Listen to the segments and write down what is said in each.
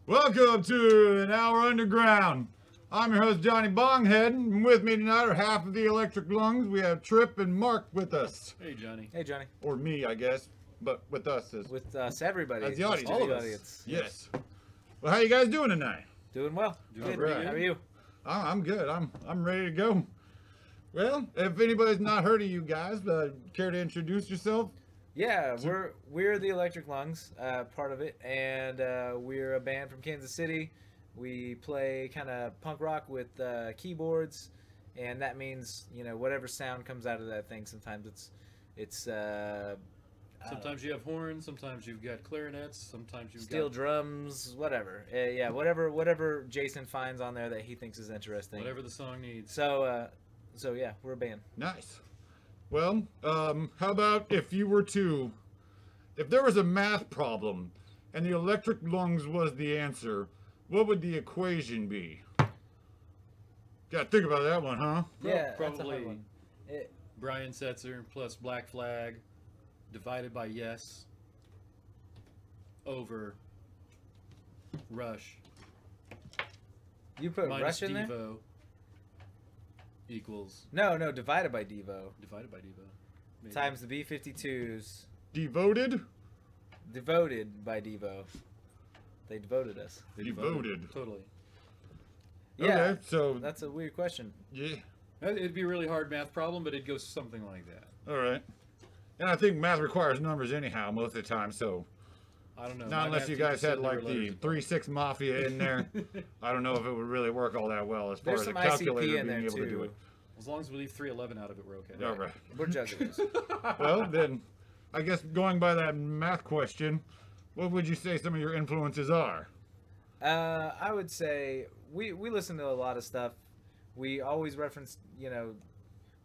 Welcome to An Hour Underground. I'm your host, Johnny Bonghead, and with me tonight are half of the Electric Lungs. We have Tripp and Marc with us. Hey, Johnny. Hey, Johnny. Or me, I guess, but with us. With us, everybody. As the audience. All of us. Yes. Well, how you guys doing tonight? Doing well. Doing Good. right. How are you? I'm good. I'm ready to go. Well, if anybody's not heard of you guys, care to introduce yourself? Yeah, we're the Electric Lungs, part of it, and we're a band from Kansas City. We play kind of punk rock with keyboards, and that means, you know, whatever sound comes out of that thing. Sometimes it's Sometimes you have horns, sometimes you've got clarinets, sometimes you've steel got drums, whatever. Yeah, whatever Jason finds on there that he thinks is interesting. whatever the song needs. So yeah, we're a band. Nice. Well, how about if there was a math problem and the Electric Lungs was the answer, what would the equation be? Gotta think about that one, huh? Yeah, probably that's a hard one. Brian Setzer plus Black Flag divided by yes over Rush You put minus Rush in there? Devo equals No, divided by Devo. divided by Devo. Maybe. Times the B-52s. Devoted? Devoted by Devo. They devoted us. They Devoted. Totally. Yeah, Okay, so that's a weird question. yeah. It'd be a really hard math problem, but it'd go something like that. All right. And I think math requires numbers anyhow most of the time, so I don't know. not My unless math you teacher guys said had they like were the letters 3-6 Mafia in there. I don't know if it would really work all that well as far There's as a some calculator ICP in being there able to do too. it. As long as we leave 311 out of it, we're okay. All right. We're jugglers. Well, then, I guess going by that math question, what would you say some of your influences are? I would say we listen to a lot of stuff. We always reference,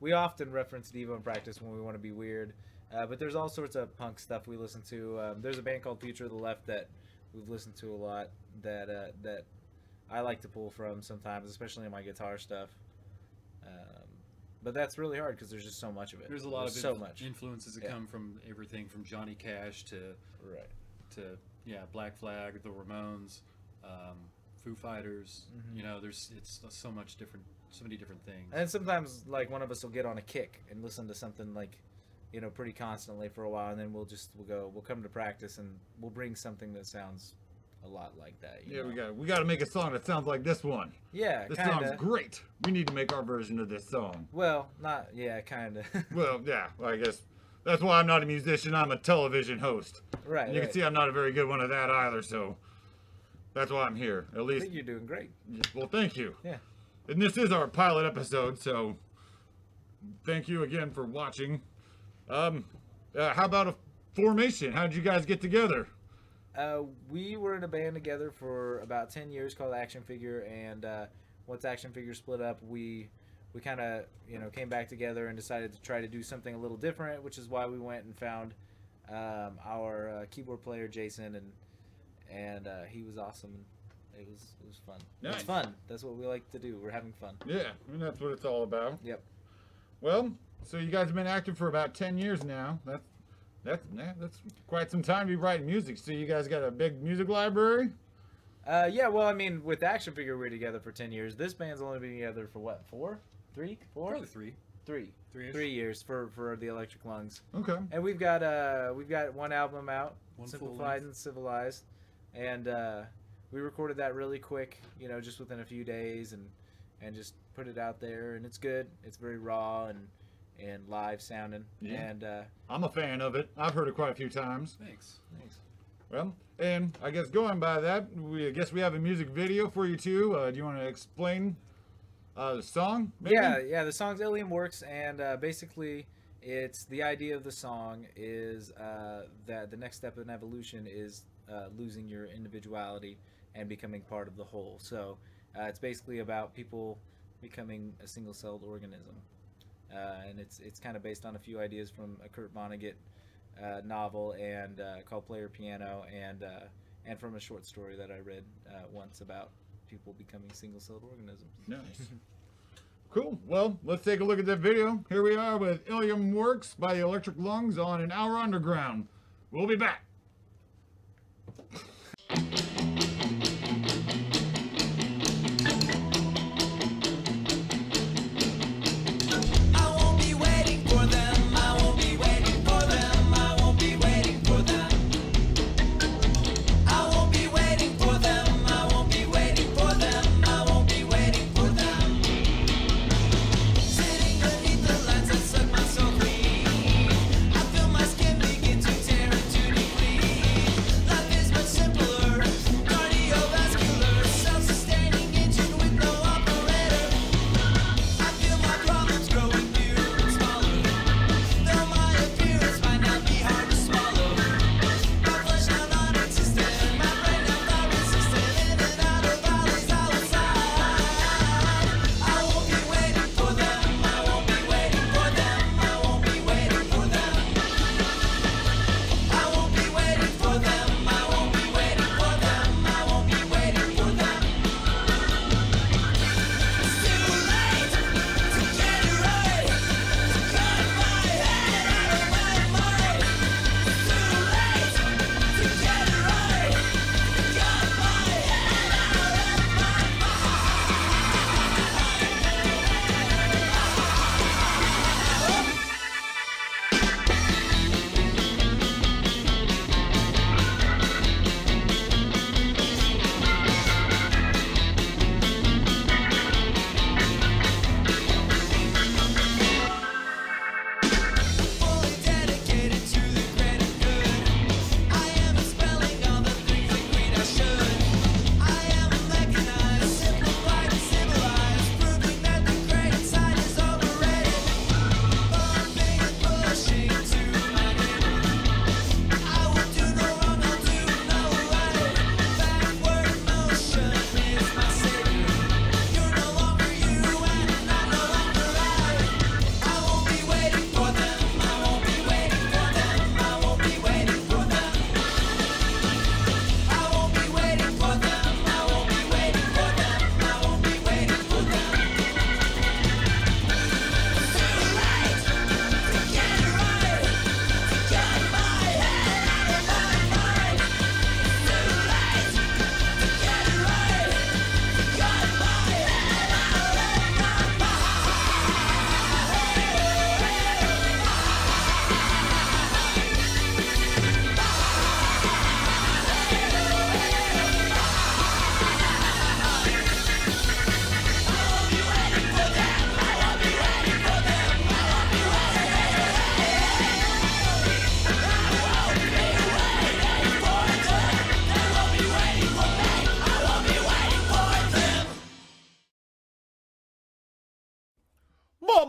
we often reference Devo in practice when we want to be weird. But there's all sorts of punk stuff we listen to. There's a band called Future of the Left that we've listened to a lot that I like to pull from sometimes, especially in my guitar stuff. But that's really hard because there's just so much of it. There's a lot of so much influences that come from everything from Johnny Cash to Black Flag, the Ramones, Foo Fighters. Mm-hmm. You know, it's so many different things. And sometimes like one of us will get on a kick and listen to something like, pretty constantly for a while, and then we'll come to practice and we'll bring something that sounds a lot like that. You know? we got to make a song that sounds like this one. Yeah, This kinda. sounds great. We need to make our version of this song. Well, kind of. Well, yeah, I guess that's why I'm not a musician. I'm a television host. Right. And you can see I'm not a very good one at that either, so that's why I'm here. At I least. think you're doing great. Well, thank you. Yeah. And this is our pilot episode, so thank you again for watching. How about a formation? How did you guys get together? We were in a band together for about 10 years called Action Figure, and once Action Figure split up, we kind of came back together and decided to try to do something a little different, which is why we went and found our keyboard player Jason, and he was awesome. It was fun. Nice. It's fun. That's what we like to do. We're having fun. Yeah, and that's what it's all about. Yep. Well, so you guys have been active for about 10 years now. That's quite some time to be writing music. So you guys got a big music library? Yeah, well, I mean, with Action Figure, we were together for 10 years. This band's only been together for what, 4? 3? 4? Probably 3. 3. Three-ish. 3 years for the Electric Lungs. Okay. And we've got one album out, One Simplified and Civilized, and we recorded that really quick, just within a few days, and just put it out there, and it's good. It's very raw and live sounding. Yeah. And I'm a fan of it. I've heard it quite a few times. Thanks. Well, and I guess going by that, we have a music video for you too. Do you want to explain the song? Maybe? yeah, the song's Illium Works, and basically, it's the idea of the song is that the next step in evolution is losing your individuality and becoming part of the whole. So it's basically about people becoming a single-celled organism. And it's kind of based on a few ideas from a Kurt Vonnegut novel and called Player Piano, and from a short story that I read once about people becoming single-celled organisms. Nice. Cool. Well, let's take a look at that video. Here we are with Illium Works by the Electric Lungs on An Hour Underground. We'll be back.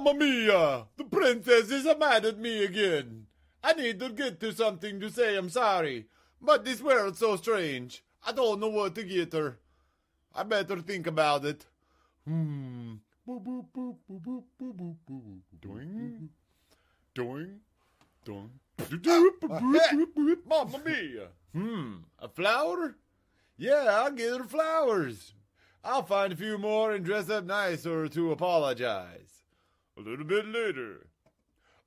Mamma mia! The princess is mad at me again. I need to get to something to say I'm sorry. But this world's so strange. I don't know what to get her. I better think about it. Boop, boop, boop, boop, boop, boop, boop, boop. Doing. Doing. Doing. Mamma mia! A flower? Yeah, I'll get her flowers. I'll find a few more and dress up nicer to apologize. A little bit later.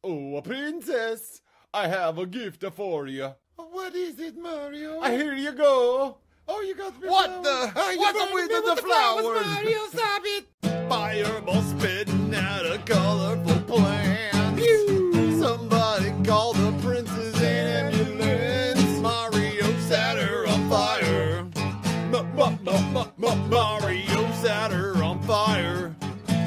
Oh, a princess, I have a gift for you. What is it, Mario? Here you go. Oh, you got me. What flowers. What's up with the flowers? Mario, stop it. Fireball spitting out a colorful plant. Pew. Somebody call the princess an ambulance. Mario set her on fire. Mario set her on fire.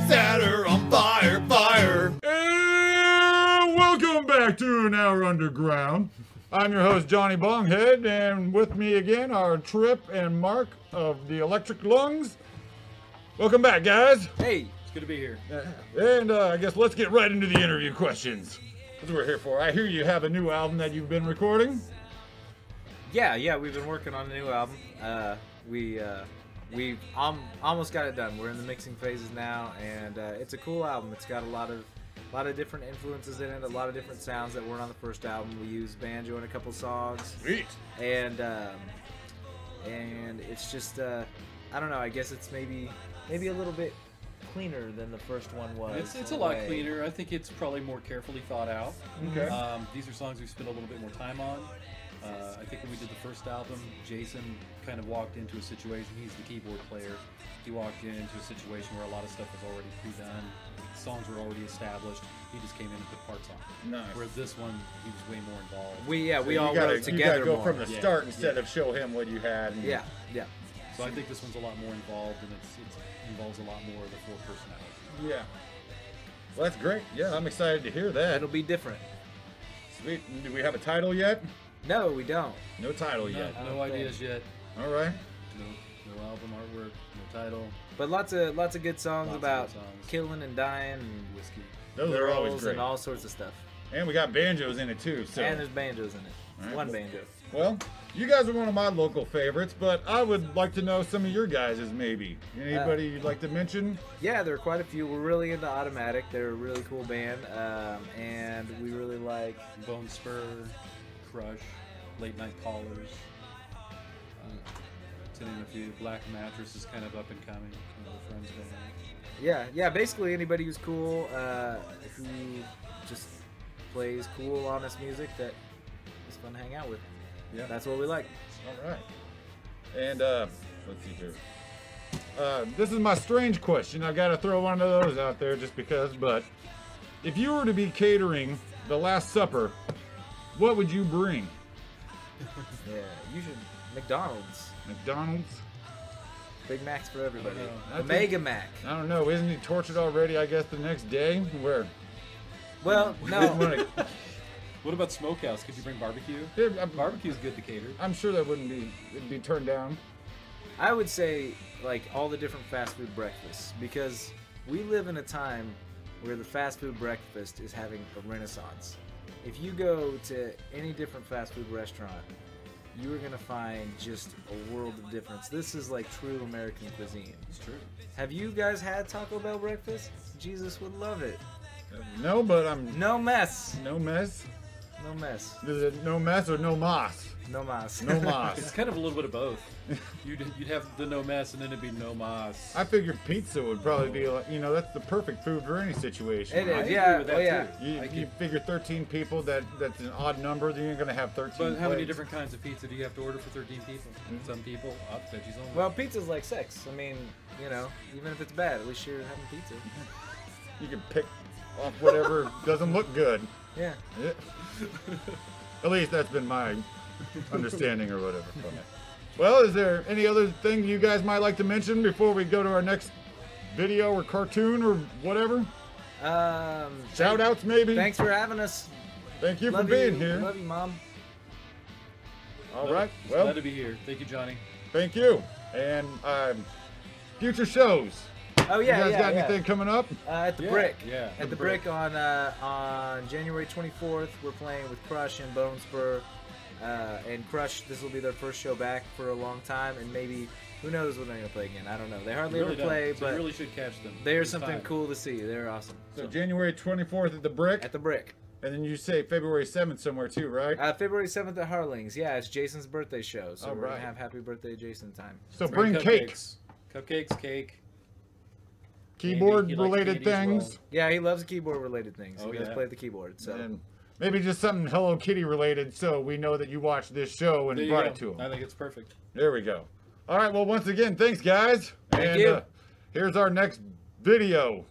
Set her on fire, fire. And welcome back to Now Underground. I'm your host, Johnny Bonghead, and with me again are Tripp and Marc of the Electric Lungs. Welcome back, guys. Hey. It's good to be here. And I guess let's get right into the interview questions. That's what we're here for. I hear you have a new album that you've been recording. Yeah, we've been working on a new album. We've almost got it done. We're in the mixing phases now, and it's a cool album. It's got a lot of different influences in it, a lot of different sounds that weren't on the first album. We used banjo in a couple songs. Sweet. And it's just I don't know. I guess it's maybe a little bit cleaner than the first one was. It's a lot cleaner. I think it's probably more carefully thought out. Okay. These are songs we spent a little bit more time on. I think when we did the first album, Jason kind of walked into a situation. He's the keyboard player. He walked into a situation where a lot of stuff was already pre-done. Songs were already established. He just came in and put parts on. Nice. Where this one, he was way more involved. We all wrote together. You gotta go more. from the start instead of show him what you had. And Yeah. So I think this one's a lot more involved, and it involves a lot more of the full personality. Yeah. Well, that's great. Yeah, I'm excited to hear that. It'll be different. Sweet. Do we have a title yet? No, we don't. No title yet. No ideas yet. All right. No album artwork. No title. But lots of good songs Lots of about good songs. killing and dying and Whiskey. Those are always girls great. and all sorts of stuff. And we got banjos in it too. So. And there's banjos in it. All right. One banjo. Well, you guys are one of my local favorites, but I would like to know some of your guys' maybe. Anybody you'd like to mention? Yeah, there are quite a few. We're really into Odd-o-Matic. They're a really cool band, and we really like Bone Spur, Crush, Late Night Callers. To name a few. Black Mattress is kind of up and coming. One of the friends band. Yeah. Basically anybody who's cool, who just plays cool, honest music that is fun to hang out with. Yeah. That's what we like. All right. And let's see here. This is my strange question. I got to throw one of those out there just because. But if you were to be catering the Last Supper, what would you bring? Yeah, you should McDonald's. McDonald's? Big Macs for everybody. I The think- Mega Mac. I don't know. Isn't he tortured already? I guess the next day. Where? Well, no. What about Smokehouse? Could you bring barbecue? Barbecue's good to cater. I'm sure that wouldn't be. It'd be turned down. I would say like all the different fast food breakfasts, because we live in a time where the fast food breakfast is having a renaissance. If you go to any different fast food restaurant, you are going to find just a world of difference. This is like true American cuisine. It's true. Have you guys had Taco Bell breakfast? Jesus would love it. No, but I'm. No mess. No mess? No mess. Is it no mess or no moss? No mas. No moss. It's kind of a little bit of both. You'd have the no mess, and then it'd be no mas. I figured pizza would probably be like, that's the perfect food for any situation. It right? is, yeah. with that Oh, yeah. too. You figure 13 people, that's an odd number, then you're going to have 13 But how many plates. different kinds of pizza do you have to order for 13 people? Some people, veggies only. Well, pizza's like sex. I mean, even if it's bad, at least you're having pizza. You can pick off whatever doesn't look good. Yeah. Yeah. At least that's been my understanding or whatever from it. Well, is there any other thing you guys might like to mention before we go to our next video or cartoon or whatever? Shout outs maybe? Thanks for having us. Thank you Love for being you. here. Love you, Mom. All right. Glad Well, to be here. Thank you, Johnny. thank you. And future shows. Oh yeah, You guys yeah, got yeah. anything coming up? At the Yeah, Brick. yeah, At the Brick on January 24th, we're playing with Crush and Bone Spur. And Crush, this will be their first show back for a long time, and maybe, who knows when they're going to play again. I don't know. They hardly You really ever play, don't. So but you really should catch them. there's It's something time. cool to see. They're awesome. So January 24th at the Brick, At the Brick. and then you say February 7th somewhere too, right? February 7th at Harlings. Yeah, it's Jason's birthday show, so All we're going right. to have happy birthday Jason time. So bring cake, Cupcakes, cake. keyboard He likes related candy as things, Yeah, he loves keyboard-related things. Oh, He does yeah. play the keyboard, so... and maybe just something Hello Kitty related, so we know that you watched this show and There you brought go. it to him. I think it's perfect. There we go. All right. Well, once again, thanks, guys. Thank and, you. Here's our next video.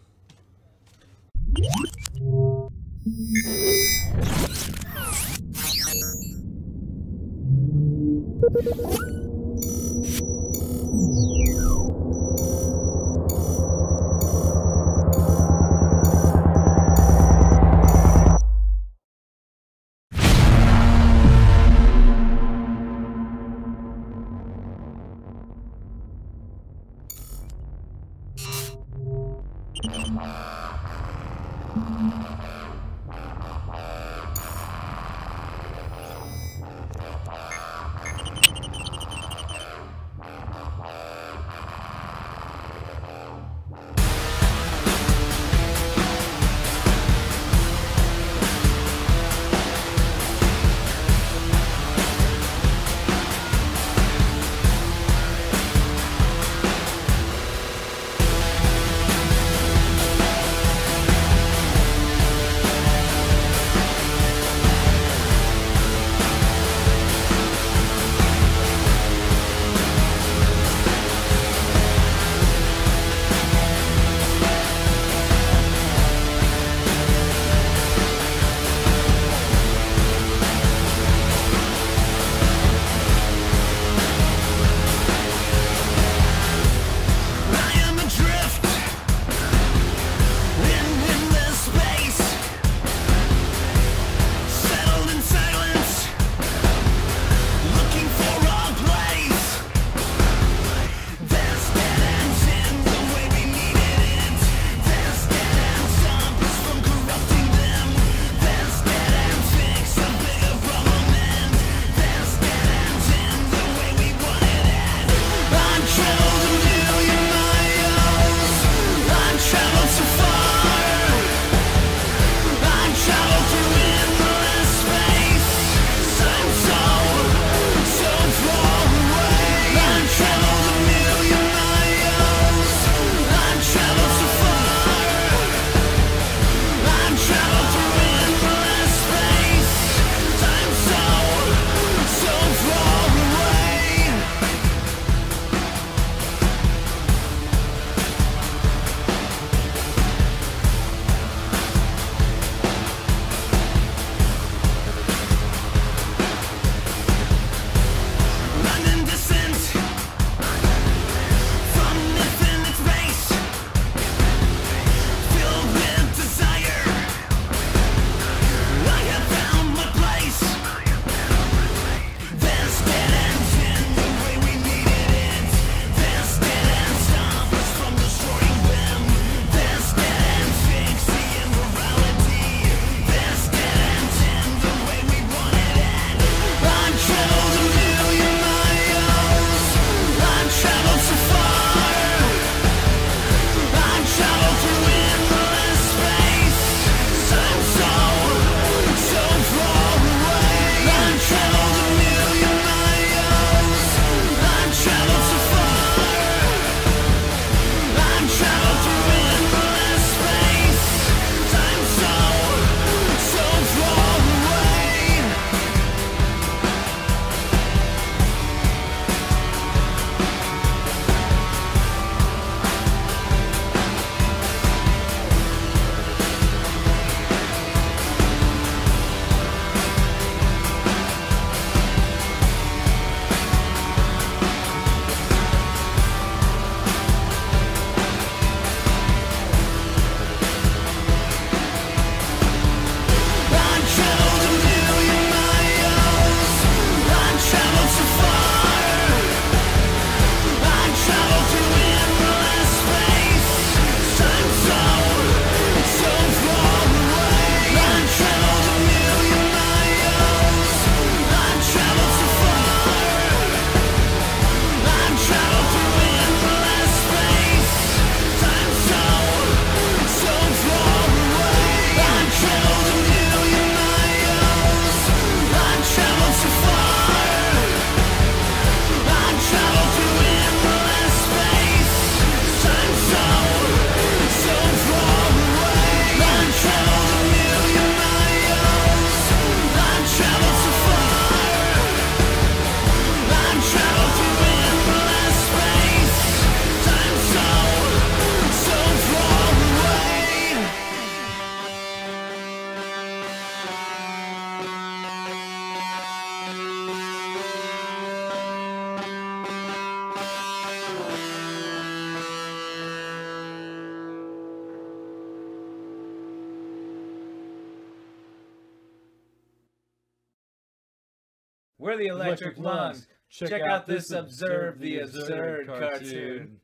We're the Electric Lungs. Check out this Observe the Absurd cartoon.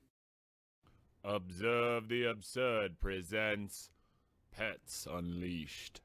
Observe the Absurd presents Pets Unleashed.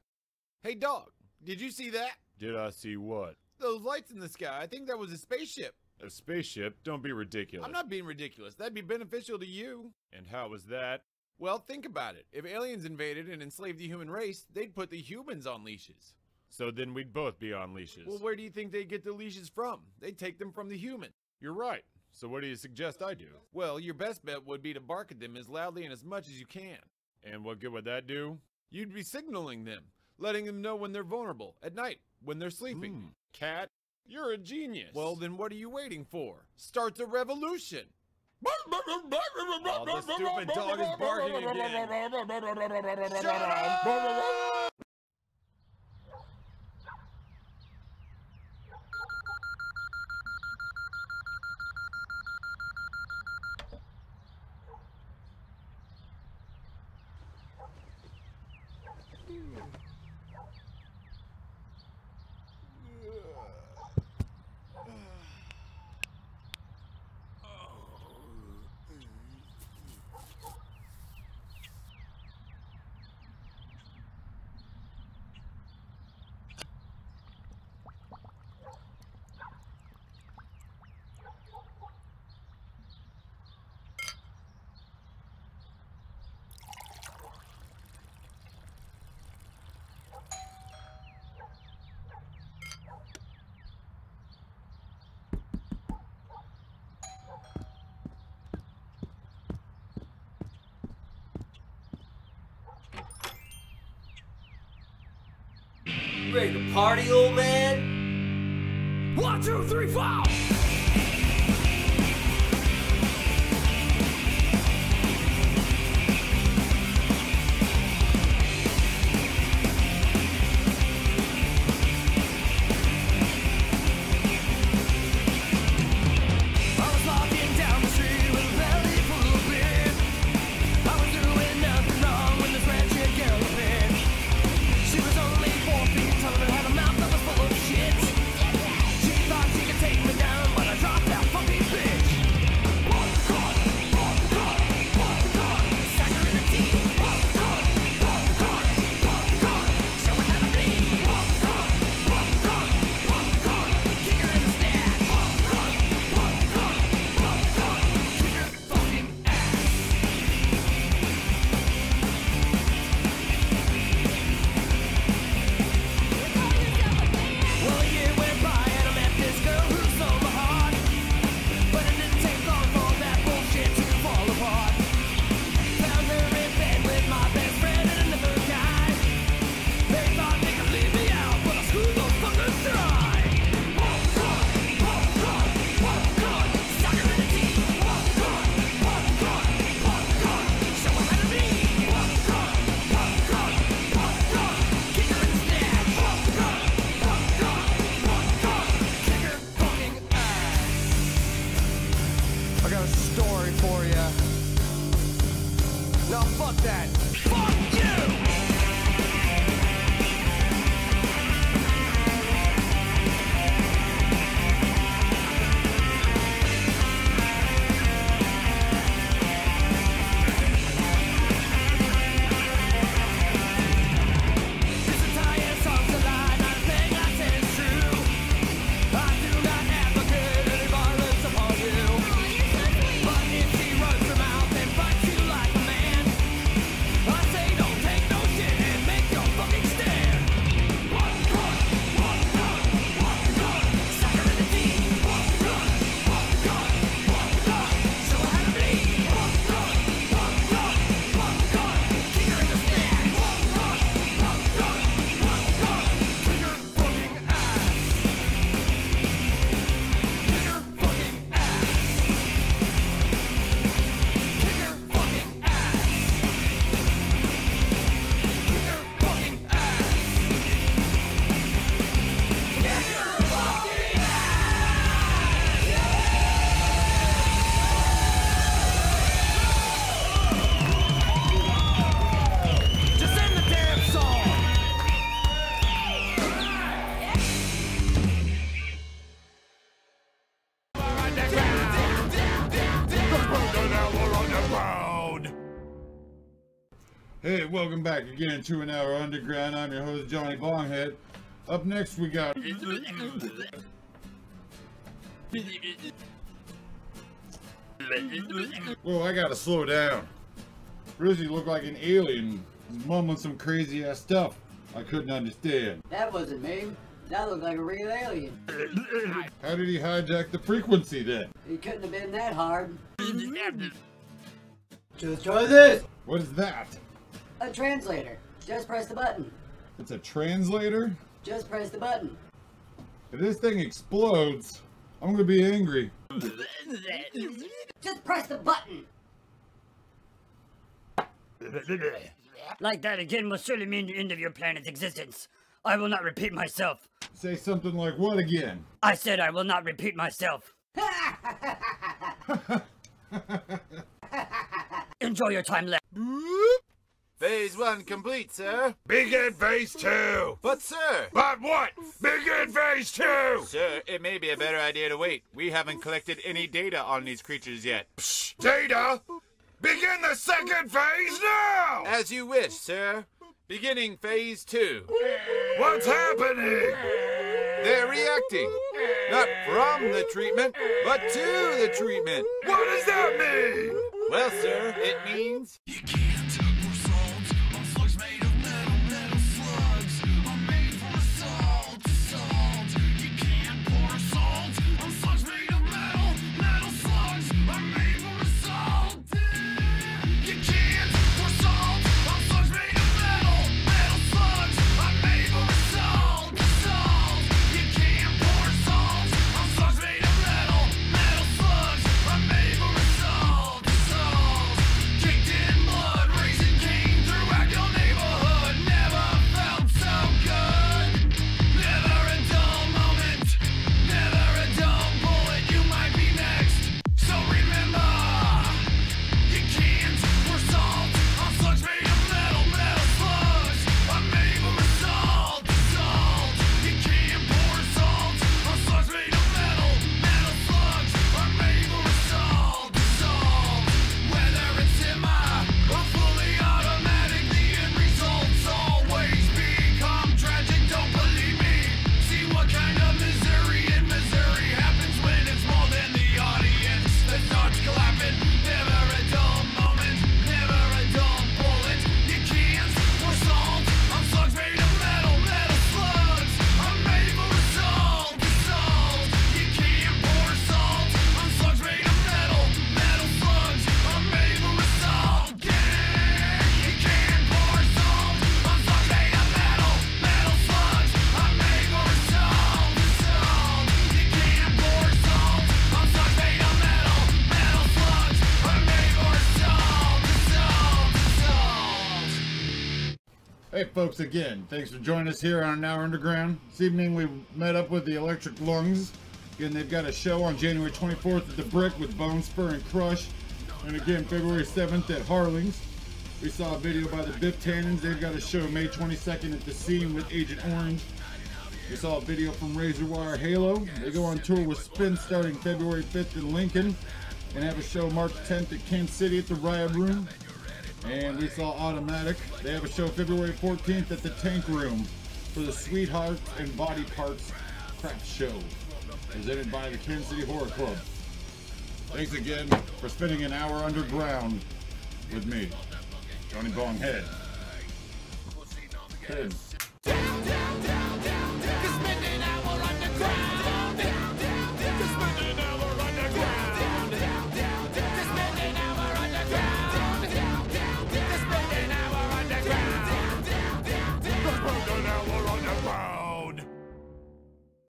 Hey, dog, did you see that? Did I see what? Those lights in the sky. I think that was a spaceship. A spaceship? Don't be ridiculous. I'm not being ridiculous. That'd be beneficial to you. And how was that? Well, think about it. If aliens invaded and enslaved the human race, they'd put the humans on leashes. So then we'd both be on leashes. Well, where do you think they'd get the leashes from? They'd take them from the human. You're right. So what do you suggest I do? Well, your best bet would be to bark at them as loudly and as much as you can. And what good would that do? You'd be signaling them, letting them know when they're vulnerable, at night, when they're sleeping. Cat, you're a genius. Well, then what are you waiting for? Start the revolution! Oh, the stupid dog is barking again. Shut up! Ready to party, old man? 1, 2, 3, 4! Hey, welcome back again to an hour underground. I'm your host, Johnny Bonghead. Up next, we got... Whoa, I gotta slow down. Rizzy looked like an alien. He's mumbling some crazy ass stuff I couldn't understand. That wasn't me. That looked like a real alien. How did he hijack the frequency then? He couldn't have been that hard. Just try this! What is that? A translator. Just press the button. It's a translator? Just press the button. If this thing explodes, I'm gonna be angry. Just press the button! Like that again will surely mean the end of your planet's existence. I will not repeat myself. Say something like what again? I said I will not repeat myself. Enjoy your time left. Phase 1 complete, sir. Begin phase 2! But, sir! But what? Begin phase 2! Sir, it may be a better idea to wait. We haven't collected any data on these creatures yet. Psst, data! Begin the second phase now! As you wish, sir. Beginning phase 2. What's happening? They're reacting. Not from the treatment, but to the treatment. What does that mean? Well, sir, it means... You can't pour salt on slugs made of metal, metal slugs are made for assault, assault. You can't pour salt on slugs made of metal, metal slugs are made for assault. You can't pour salt on slugs made of metal, metal slugs are made for assault, assault. You can't pour salt on slugs made of metal, metal slugs are made for assault, assault. Kicked in blood, raising cane throughout your neighborhood. Never felt so good. Never a dull moment. Never a dull bullet. You might be next. So remember, you can't pour salt on slugs made of metal. Metal slugs are made for assault, assault. You can't pour salt on slugs made of metal. Metal slugs are made for assault, assault. Whether it's semi or fully automatic, the end results always become tragic. Don't believe me? See what kind of misery in Missouri happens when it's more than the audience that starts clapping. Never a dull moment, never a dull bullet. You can't pour salt on slugs made of metal. Metal slugs are made for assault, assault. You can't pour salt on slugs made of metal. Metal slugs are made for assault. Yeah, you can't pour salt on slugs made of metal. Metal slugs are made for assault, assault. You can't pour salt on slugs made of metal. Metal slugs are made for assault, assault, assault. Hey folks, again, thanks for joining us here on An Hour Underground. This evening we met up with the Electric Lungs. Again, they've got a show on January 24th at the Brick with Bone Spur and Crush. And again, February 7th at Harling's. We saw a video by the Biff Tannens. They've got a show May 22nd at the Scene with Agent Orange. We saw a video from Razorwire Halo. They go on tour with Spin starting February 5th in Lincoln. And have a show March 10th at Kansas City at the Riot Room. And we saw Odd-o-Matic. They have a show February 14th at the Tank Room for the Sweethearts and Body Parts Craft Show, presented by the Kansas City Horror Club. Thanks again for spending an hour underground with me, Johnny Bonghead. Good.